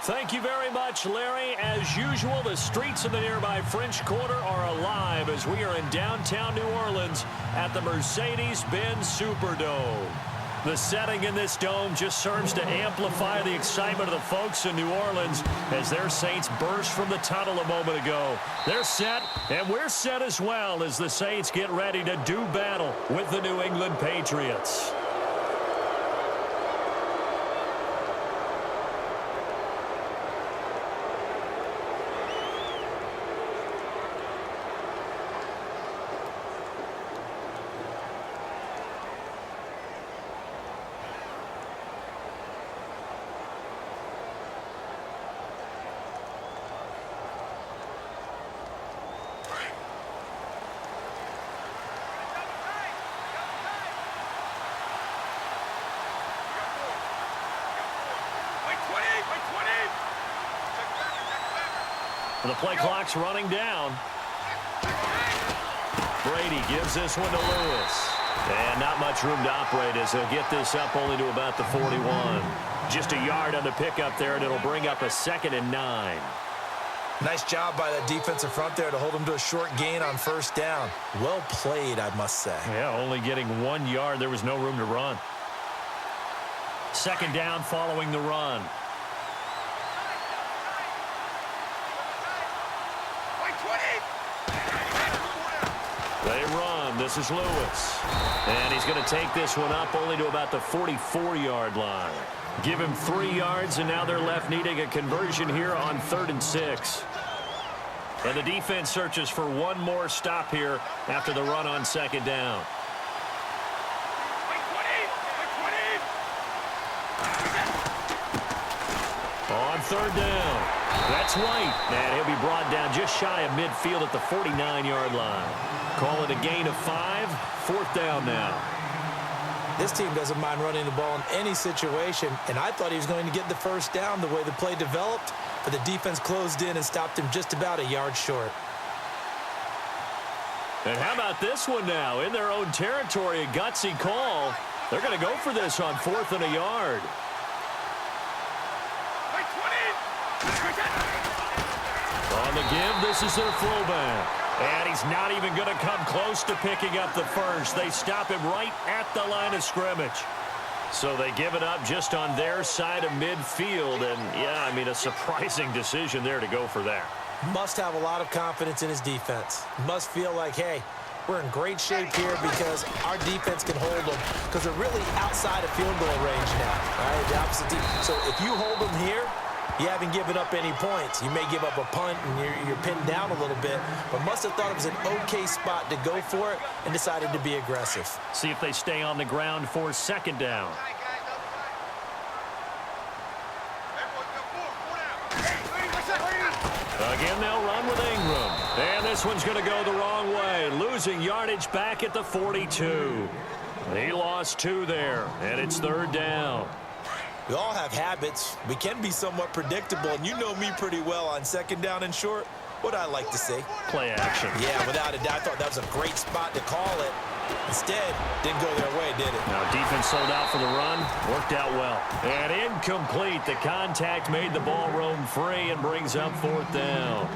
Thank you very much, Larry. As usual, the streets of the nearby French Quarter are alive as we are in downtown New Orleans at the Mercedes-Benz Superdome. The setting in this dome just serves to amplify the excitement of the folks in New Orleans as their Saints burst from the tunnel a moment ago. They're set, and we're set as well as the Saints get ready to do battle with the New England Patriots. The play clock's running down. Brady gives this one to Lewis. And not much room to operate as he'll get this up only to about the 41. Just a yard on the pickup there, and it'll bring up a 2nd and 9. Nice job by that defensive front there to hold him to a short gain on first down. Well played, I must say. Yeah, only getting 1 yard. There was no room to run. 2nd down following the run. They run. This is Lewis. And he's going to take this one up only to about the 44-yard line. Give him 3 yards, and now they're left needing a conversion here on 3rd and 6. And the defense searches for one more stop here after the run on 2nd down. On 3rd down. That's White, and he'll be brought down just shy of midfield at the 49-yard line. Call it a gain of 5, 4th down now. This team doesn't mind running the ball in any situation, and I thought he was going to get the first down the way the play developed, but the defense closed in and stopped him just about a yard short. And how about this one now? In their own territory, a gutsy call. They're going to go for this on 4th and a yard. On the give, this is their fullback. And he's not even going to come close to picking up the first. They stop him right at the line of scrimmage. So they give it up just on their side of midfield. And, yeah, I mean, a surprising decision there to go for that. Must have a lot of confidence in his defense. Must feel like, hey, we're in great shape here because our defense can hold them because they're really outside of field goal range now. All right, the opposite team. So if you hold them here, you haven't given up any points. You may give up a punt and you're pinned down a little bit, but must have thought it was an okay spot to go for it and decided to be aggressive. See if they stay on the ground for 2nd down. Again, they'll run with Ingram. And this one's going to go the wrong way. Losing yardage back at the 42. He lost 2 there, and it's 3rd down. We all have habits. We can be somewhat predictable, and you know me pretty well on 2nd down and short. What I like to see. Play action. Yeah, without a doubt. I thought that was a great spot to call it. Instead, didn't go their way, did it? Now, defense sold out for the run. Worked out well. And incomplete. The contact made the ball roam free and brings up 4th down.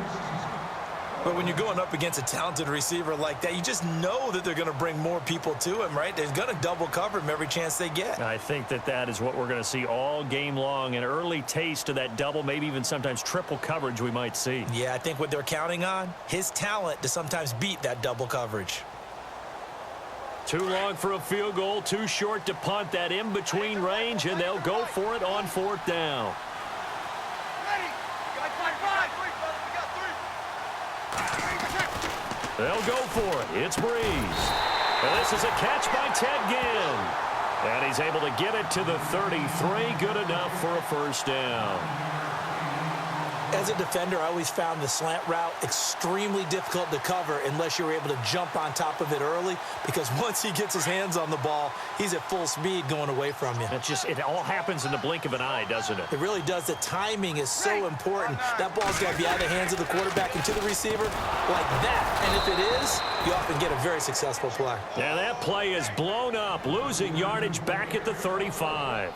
But when you're going up against a talented receiver like that, you just know that they're going to bring more people to him, right? They're going to double cover him every chance they get. I think that is what we're going to see all game long. An early taste of that double, maybe even sometimes triple coverage we might see. Yeah, I think what they're counting on, his talent to sometimes beat that double coverage. Too long for a field goal, too short to punt. That in-between range, and they'll go for it on 4th down. They'll go for it. It's Breeze. And this is a catch by Ted Ginn. And he's able to get it to the 33. Good enough for a 1st down. As a defender, I always found the slant route extremely difficult to cover unless you're able to jump on top of it early, because once he gets his hands on the ball, he's at full speed going away from you. It all happens in the blink of an eye, doesn't it? It really does. The timing is so important. That ball's got to be out of the hands of the quarterback and to the receiver like that. And if it is, you often get a very successful play. Yeah, that play is blown up, losing yardage back at the 35.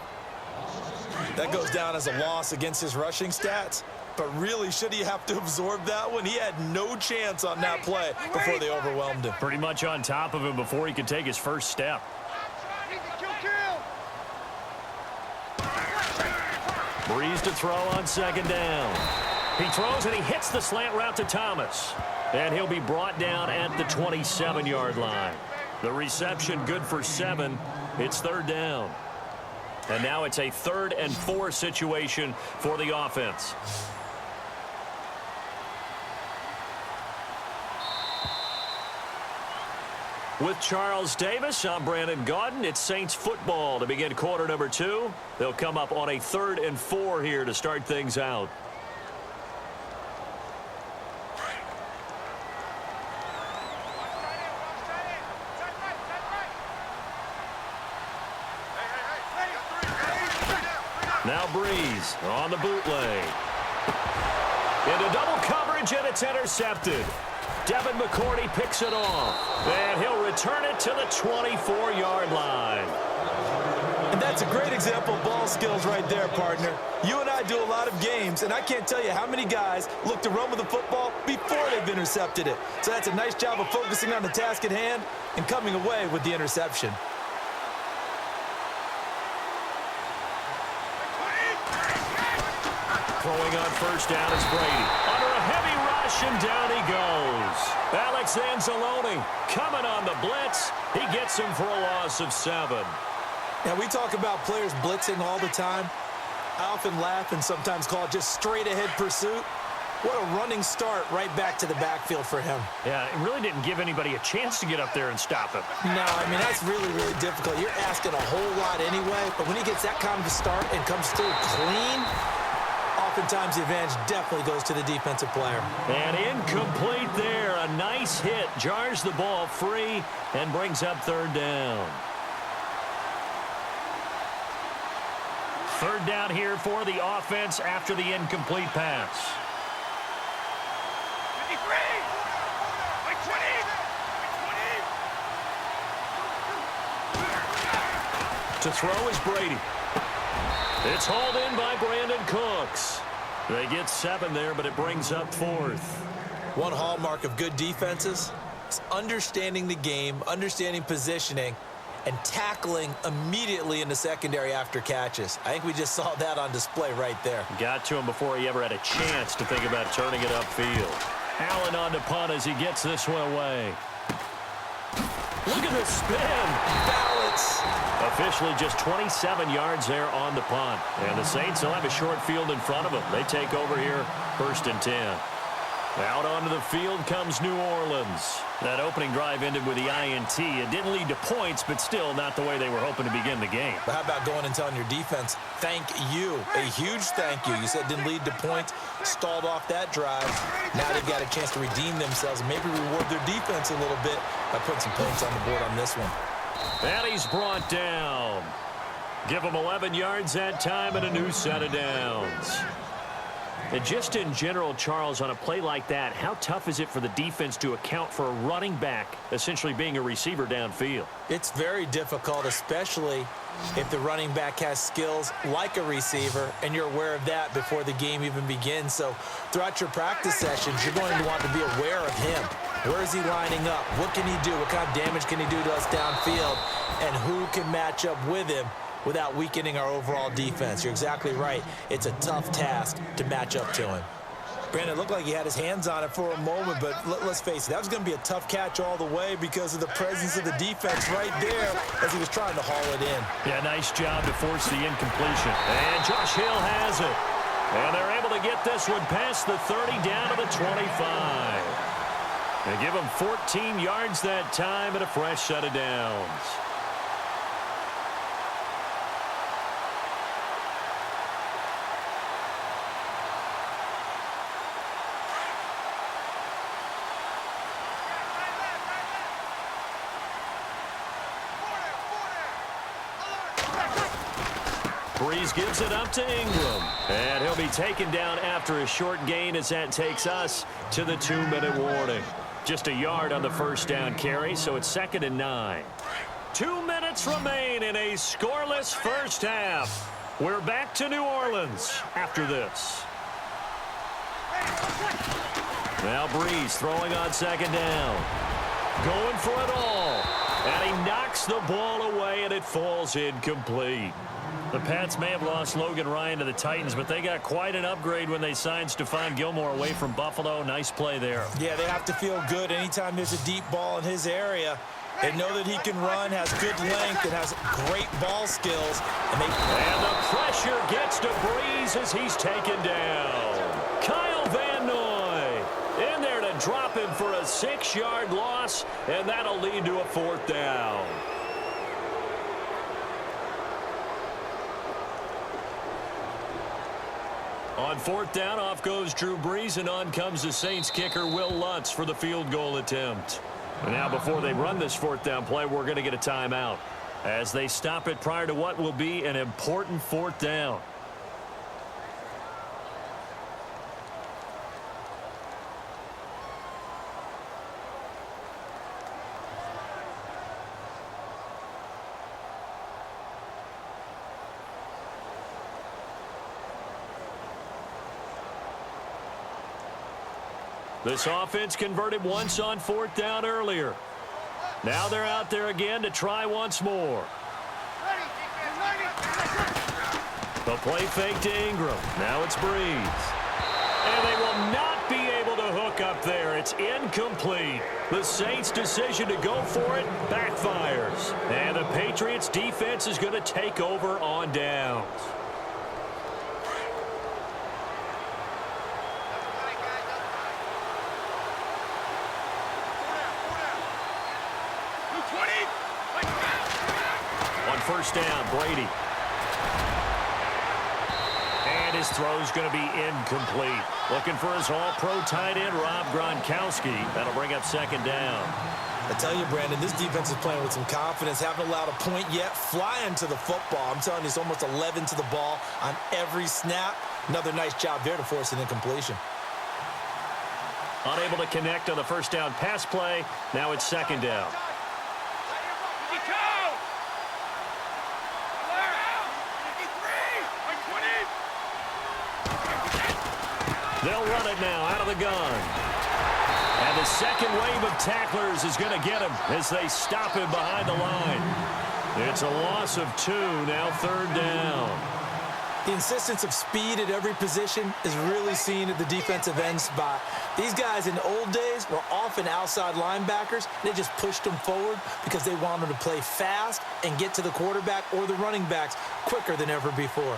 That goes down as a loss against his rushing stats. But really, should he have to absorb that one? He had no chance on that play before they overwhelmed him. Pretty much on top of him before he could take his first step. Breeze to throw on second down. He throws and he hits the slant route to Thomas. And he'll be brought down at the 27-yard line. The reception good for 7. It's third down. And now it's a 3rd and 4 situation for the offense. With Charles Davis, I'm Brandon Gaudin. It's Saints football to begin quarter number 2. They'll come up on a 3rd and 4 here to start things out. Now Breeze on the bootleg. Into double coverage, and it's intercepted. Devin McCourty picks it off, and he'll return it to the 24-yard line. And that's a great example of ball skills right there, partner. You and I do a lot of games, and I can't tell you how many guys look to run with the football before they've intercepted it. So that's a nice job of focusing on the task at hand and coming away with the interception. Throwing on first down is Brady. Under a heavy rush, and down he goes. Alex Anzalone coming on the blitz. He gets him for a loss of 7. Now, we talk about players blitzing all the time. I often laugh and sometimes call it just straight-ahead pursuit. What a running start right back to the backfield for him. Yeah, it really didn't give anybody a chance to get up there and stop him. No, I mean, that's really, really difficult. You're asking a whole lot anyway, but when he gets that kind of a start and comes through clean, oftentimes the advantage definitely goes to the defensive player. And incomplete there. A nice hit. Jars the ball free and brings up third down. Third down here for the offense after the incomplete pass. To throw is Brady. It's hauled in by Brandon Cooks. They get 7 there, but it brings up 4th. One hallmark of good defenses is understanding the game, understanding positioning, and tackling immediately in the secondary after catches. I think we just saw that on display right there. Got to him before he ever had a chance to think about turning it upfield. Allen on the punt as he gets this one away. Look at the spin. Balance. Officially just 27 yards there on the punt. And the Saints will have a short field in front of them. They take over here, 1st and 10. Out onto the field comes New Orleans. That opening drive ended with the INT. It didn't lead to points, but still not the way they were hoping to begin the game. But how about going and telling your defense, thank you, a huge thank you. You said it didn't lead to points, stalled off that drive. Now they've got a chance to redeem themselves and maybe reward their defense a little bit by putting some points on the board on this one. And he's brought down. Give him 11 yards that time and a new set of downs. And just in general, Charles, on a play like that, how tough is it for the defense to account for a running back essentially being a receiver downfield? It's very difficult, especially if the running back has skills like a receiver, and you're aware of that before the game even begins. So throughout your practice sessions, you're going to want to be aware of him. Where is he lining up? What can he do? What kind of damage can he do to us downfield? And who can match up with him without weakening our overall defense? You're exactly right. It's a tough task to match up to him. Brandon, it looked like he had his hands on it for a moment, but let's face it, that was going to be a tough catch all the way because of the presence of the defense right there as he was trying to haul it in. Yeah, nice job to force the incompletion. And Josh Hill has it. And they're able to get this one past the 30 down to the 25. They give him 14 yards that time and a fresh set of downs. Breeze gives it up to Ingram. And he'll be taken down after a short gain as that takes us to the 2-minute warning. Just a yard on the first down carry, so it's 2nd and 9. 2 minutes remain in a scoreless first half. We're back to New Orleans after this. Now Breeze throwing on second down. Going for it all. And he knocks the ball away, and it falls incomplete. The Pats may have lost Logan Ryan to the Titans, but they got quite an upgrade when they signed Stephon Gilmore away from Buffalo. Nice play there. Yeah, they have to feel good anytime there's a deep ball in his area. They know that he can run, has good length, and has great ball skills. And the pressure gets to Breeze as he's taken down. Kyle Van Noy in there to drop him for a 6-yard loss, and that'll lead to a 4th down. On 4th down, off goes Drew Brees, and on comes the Saints kicker Will Lutz for the field goal attempt. And now before they run this 4th down play, we're going to get a timeout as they stop it prior to what will be an important 4th down. This offense converted once on 4th down earlier. Now they're out there again to try once more. The play fake to Ingram. Now it's Breeze. And they will not be able to hook up there. It's incomplete. The Saints' decision to go for it backfires. And the Patriots' defense is going to take over on downs. First down, Brady. And his throw's going to be incomplete. Looking for his all-pro tight end, Rob Gronkowski. That'll bring up 2nd down. I tell you, Brandon, this defense is playing with some confidence. Haven't allowed a point yet. Flying to the football. I'm telling you, it's almost 11 to the ball on every snap. Another nice job there to force an incompletion. Unable to connect on the first down pass play. Now it's 2nd down. They'll run it now out of the gun. And the second wave of tacklers is going to get him as they stop him behind the line. It's a loss of 2, now 3rd down. The insistence of speed at every position is really seen at the defensive end spot. These guys in the old days were often outside linebackers. They just pushed them forward because they wanted to play fast and get to the quarterback or the running backs quicker than ever before.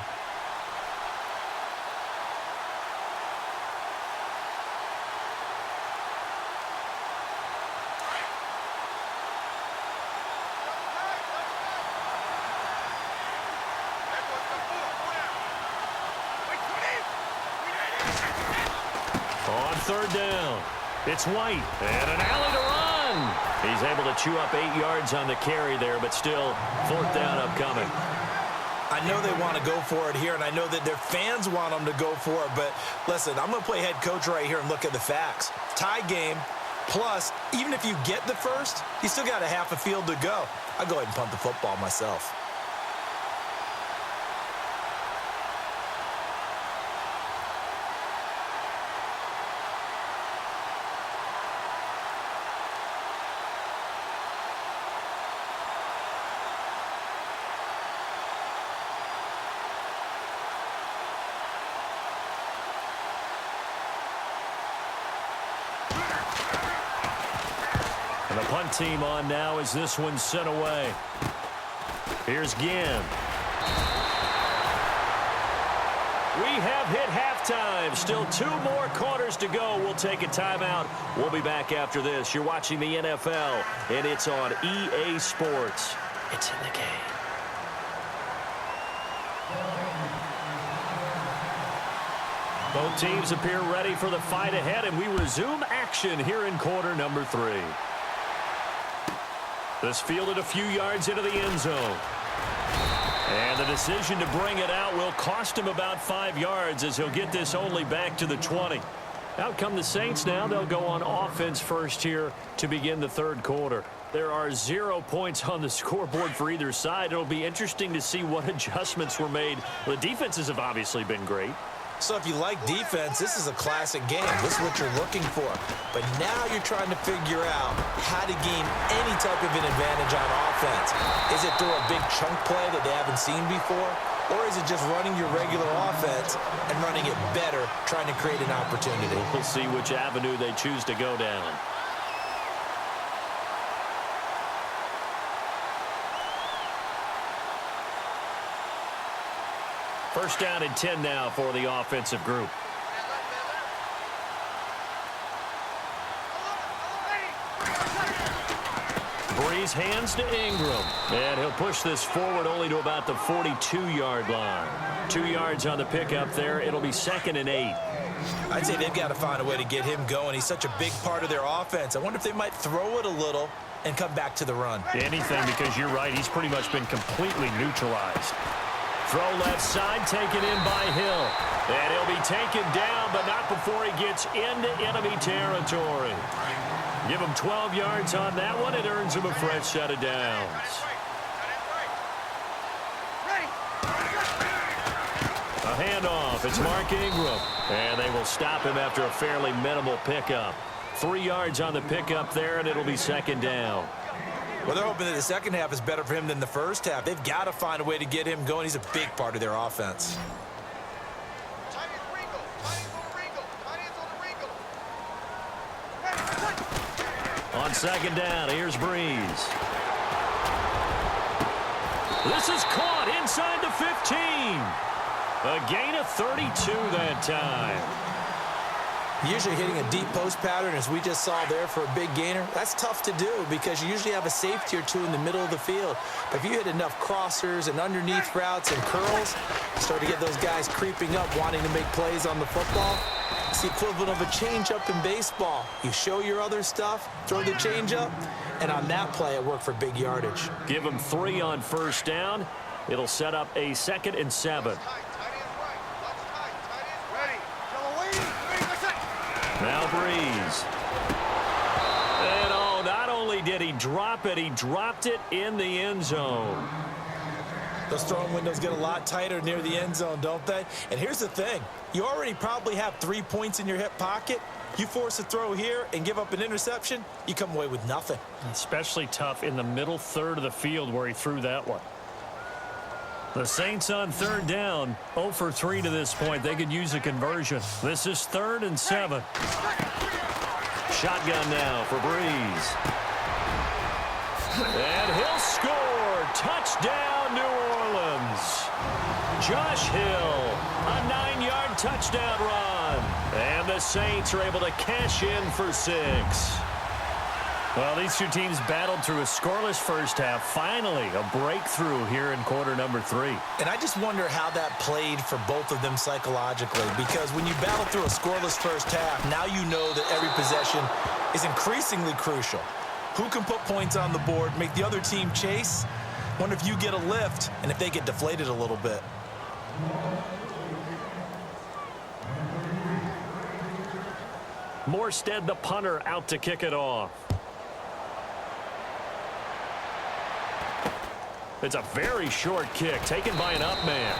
On 3rd down, it's White, and an alley to run. He's able to chew up 8 yards on the carry there, but still 4th down upcoming. I know they want to go for it here, and I know that their fans want them to go for it, but listen, I'm going to play head coach right here and look at the facts. Tie game, plus, even if you get the first, you still got a half a field to go. I'll go ahead and punt the football myself. And the punt team on now as this one's sent away. Here's Ginn. We have hit halftime. Still 2 more quarters to go. We'll take a timeout. We'll be back after this. You're watching the NFL, and it's on EA Sports. It's in the game. Both teams appear ready for the fight ahead, and we resume action here in quarter number 3. This fielded a few yards into the end zone. And the decision to bring it out will cost him about 5 yards as he'll get this only back to the 20. Out come the Saints now. They'll go on offense first here to begin the 3rd quarter. There are 0 points on the scoreboard for either side. It'll be interesting to see what adjustments were made. The defenses have obviously been great. So if you like defense, this is a classic game. This is what you're looking for. But now you're trying to figure out how to gain any type of an advantage on offense. Is it through a big chunk play that they haven't seen before? Or is it just running your regular offense and running it better, trying to create an opportunity? We'll see which avenue they choose to go down. First down and 10 now for the offensive group. Breeze hands to Ingram. And he'll push this forward only to about the 42-yard line. 2 yards on the pickup there. It'll be 2nd and 8. I'd say they've got to find a way to get him going. He's such a big part of their offense. I wonder if they might throw it a little and come back to the run. Anything, because you're right. He's pretty much been completely neutralized. Throw left side, taken in by Hill. And he'll be taken down, but not before he gets into enemy territory. Give him 12 yards on that one. It earns him a fresh set of downs. A handoff. It's Mark Ingram. And they will stop him after a fairly minimal pickup. 3 yards on the pickup there, and it'll be 2nd down. Well, they're hoping that the second half is better for him than the first half. They've got to find a way to get him going. He's a big part of their offense. On 2nd down, here's Breeze. This is caught inside the 15. A gain of 32 that time. Usually hitting a deep post pattern, as we just saw there, for a big gainer, that's tough to do because you usually have a safety or two in the middle of the field. But if you hit enough crossers and underneath routes and curls, you start to get those guys creeping up, wanting to make plays on the football. It's the equivalent of a changeup in baseball. You show your other stuff, throw the changeup, and on that play, it worked for big yardage. Give them 3 on first down. It'll set up a 2nd and 7. Now Breeze. And oh, not only did he drop it, he dropped it in the end zone. Those throwing windows get a lot tighter near the end zone, don't they? And here's the thing. You already probably have 3 points in your hip pocket. You force a throw here and give up an interception, you come away with nothing. Especially tough in the middle third of the field where he threw that one. The Saints on 3rd down, 0 for 3 to this point. They could use a conversion. This is 3rd and 7. Shotgun now for Breeze. And he'll score. Touchdown, New Orleans. Josh Hill, a 9-yard touchdown run. And the Saints are able to cash in for 6. Well, these two teams battled through a scoreless first half. Finally, a breakthrough here in quarter number 3. And I just wonder how that played for both of them psychologically, because when you battle through a scoreless first half, now you know that every possession is increasingly crucial. Who can put points on the board, make the other team chase? Wonder if you get a lift and if they get deflated a little bit. Morstead, the punter, out to kick it off. It's a very short kick taken by an up man.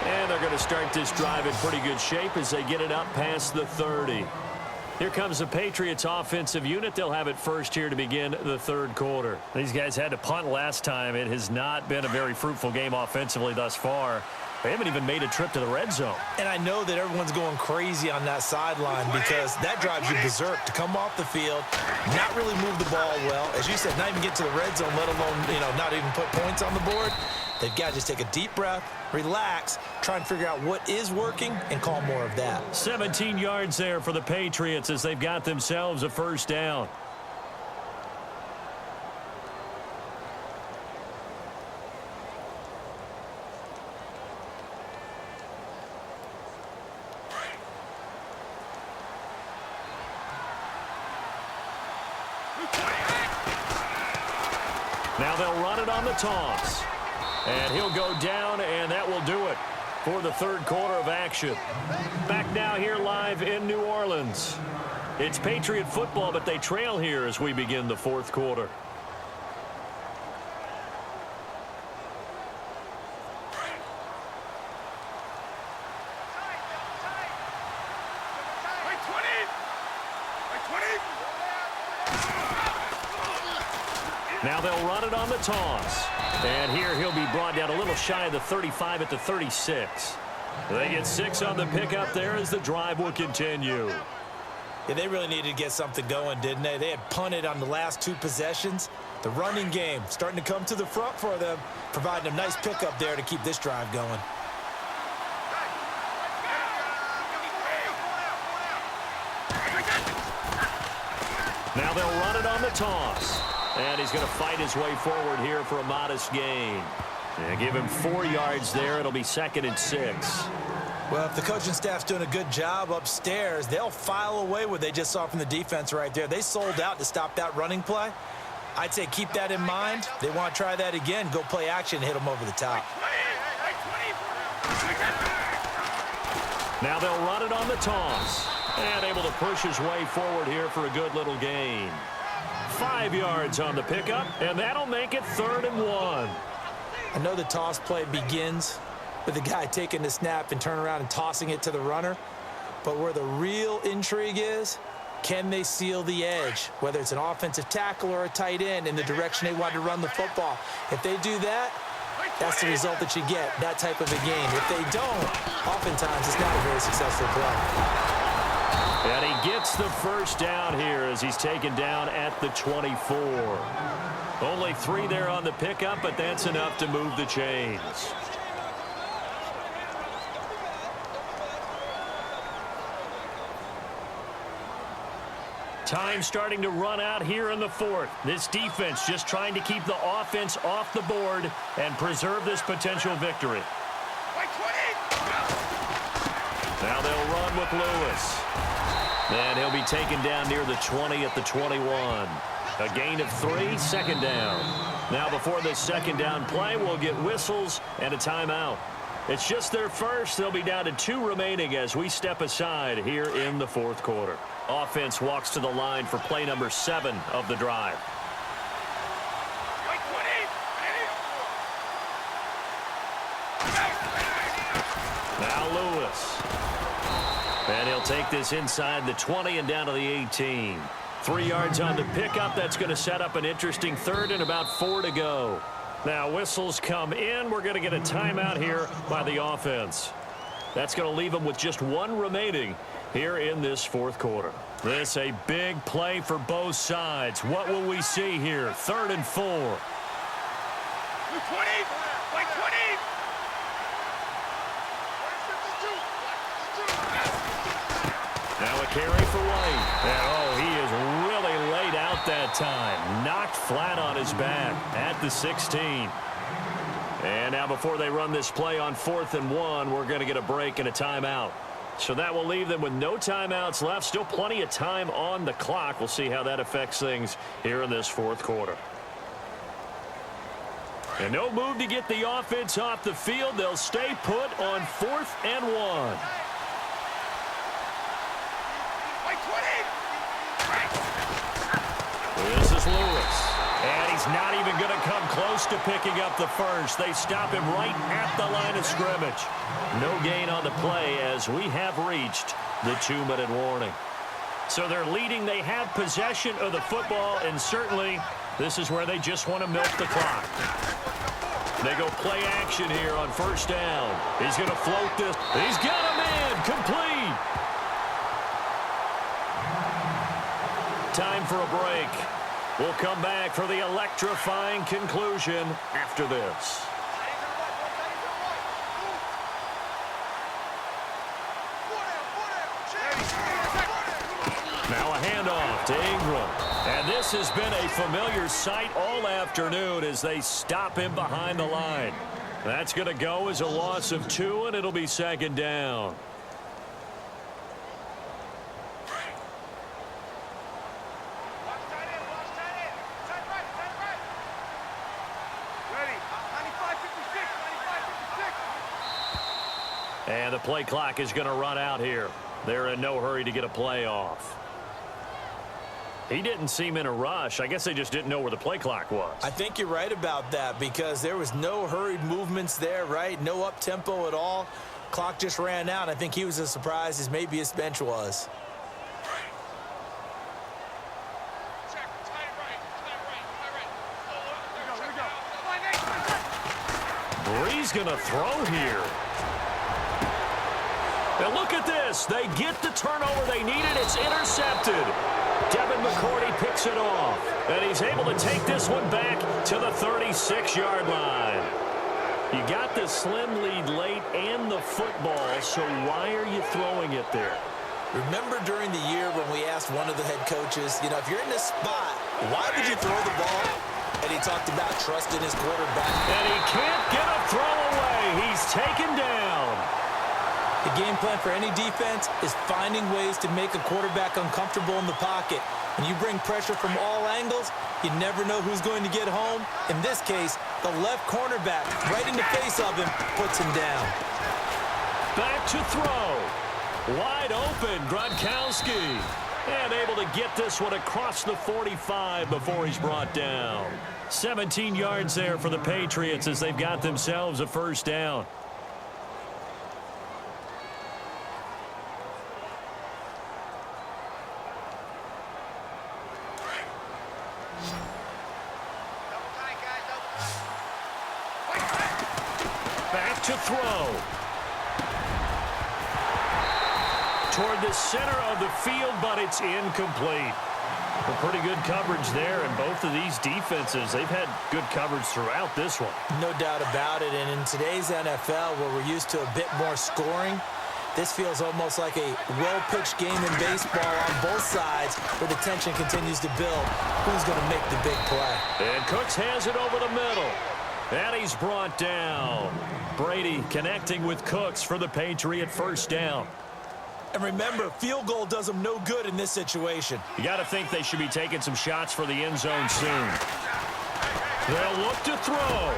And they're going to start this drive in pretty good shape as they get it up past the 30. Here comes the Patriots offensive unit. They'll have it first here to begin the 3rd quarter. These guys had to punt last time. It has not been a very fruitful game offensively thus far. They haven't even made a trip to the red zone. And I know that everyone's going crazy on that sideline because that drives you berserk to come off the field, not really move the ball well. As you said, not even get to the red zone, let alone, not even put points on the board. They've got to just take a deep breath, relax, try and figure out what is working and call more of that. 17 yards there for the Patriots as they've got themselves a first down. Now they'll run it on the toss. And he'll go down, and that will do it for the 3rd quarter of action. Back now here live in New Orleans. It's Patriot football, but they trail here as we begin the 4th quarter. Now they'll run it on the toss. And here he'll be brought down a little shy of the 35 at the 36. They get 6 on the pickup there as the drive will continue. Yeah, they really needed to get something going, didn't they? They had punted on the last 2 possessions. The running game starting to come to the front for them, providing a nice pickup there to keep this drive going. Now they'll run it on the toss. And he's going to fight his way forward here for a modest gain. Yeah, give him 4 yards there. It'll be 2nd and 6. Well, if the coaching staff's doing a good job upstairs, they'll file away what they just saw from the defense right there. They sold out to stop that running play. I'd say keep that in mind. They want to try that again. Go play action and hit them over the top. Now they'll run it on the toss. And able to push his way forward here for a good little gain. 5 yards on the pickup, and that'll make it 3rd and 1. I know the toss play begins with the guy taking the snap and turning around and tossing it to the runner. But where the real intrigue is, can they seal the edge, whether it's an offensive tackle or a tight end, in the direction they want to run the football? If they do that, that's the result that you get, that type of a game. If they don't, oftentimes it's not a very successful play. And he gets the first down here as he's taken down at the 24. Only 3 there on the pickup, but that's enough to move the chains. Time starting to run out here in the 4th. This defense just trying to keep the offense off the board and preserve this potential victory. Now they'll run with Lewis. And he'll be taken down near the 20 at the 21. A gain of 3, 2nd down. Now before this 2nd down play, we'll get whistles and a timeout. It's just their first. They'll be down to 2 remaining as we step aside here in the 4th quarter. Offense walks to the line for play number 7 of the drive. Now Lewis. And he'll take this inside the 20 and down to the 18. 3 yards on the pickup. That's going to set up an interesting 3rd and about 4 to go. Now whistles come in. We're going to get a timeout here by the offense. That's going to leave them with just 1 remaining here in this 4th quarter. This a big play for both sides. What will we see here? 3rd and 4. 20. Now a carry for White. And oh, he is really laid out that time. Knocked flat on his back at the 16. And now before they run this play on 4th and 1, we're going to get a break and a timeout. So that will leave them with no timeouts left. Still plenty of time on the clock. We'll see how that affects things here in this 4th quarter. And no move to get the offense off the field. They'll stay put on 4th and 1. This is Lewis. And he's not even going to come close to picking up the first. They stop him right at the line of scrimmage. No gain on the play as we have reached the 2-minute warning. So they're leading. They have possession of the football, and certainly this is where they just want to milk the clock. They go play action here on 1st down. He's going to float this. He's got a man complete. Time for a break. We'll come back for the electrifying conclusion after this. Now a handoff to Ingram. And this has been a familiar sight all afternoon as they stop him behind the line. That's going to go as a loss of 2, and it'll be 2nd down. And the play clock is going to run out here. They're in no hurry to get a play off. He didn't seem in a rush. I guess they just didn't know where the play clock was. I think you're right about that because there was no hurried movements there, right? No up-tempo at all. Clock just ran out. I think he was as surprised as maybe his bench was. He's going to throw here. And look at this. They get the turnover they needed. It's intercepted. Devin McCourty picks it off. And he's able to take this one back to the 36-yard line. You got the slim lead late and the football, so why are you throwing it there? Remember during the year when we asked one of the head coaches, if you're in this spot, why would you throw the ball? And he talked about trusting his quarterback. And he can't get a throw away. He's taken down. The game plan for any defense is finding ways to make a quarterback uncomfortable in the pocket. When you bring pressure from all angles, you never know who's going to get home. In this case, the left cornerback, right in the face of him, puts him down. Back to throw. Wide open, Gronkowski. And able to get this one across the 45 before he's brought down. 17 yards there for the Patriots as they've got themselves a first down. Back to throw. Toward the center of the field, but it's incomplete. Well, pretty good coverage there, and both of these defenses, they've had good coverage throughout this one. No doubt about it, and in today's NFL, where we're used to a bit more scoring, this feels almost like a well-pitched game in baseball on both sides, where the tension continues to build. Who's going to make the big play? And Cooks has it over the middle. And he's brought down. Brady connecting with Cooks for the Patriot first down. And remember, field goal does them no good in this situation. You got to think they should be taking some shots for the end zone soon. They'll look to throw.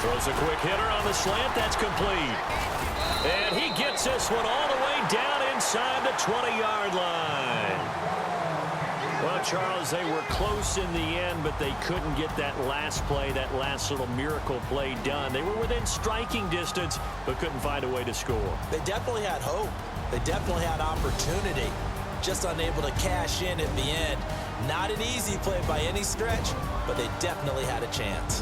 Throws a quick hitter on the slant. That's complete. And he gets this one all the way down inside the 20-yard line. Well, Charles, they were close in the end, but they couldn't get that last play, that last little miracle play done. They were within striking distance, but couldn't find a way to score. They definitely had hope. They definitely had opportunity, just unable to cash in at the end. Not an easy play by any stretch, but they definitely had a chance.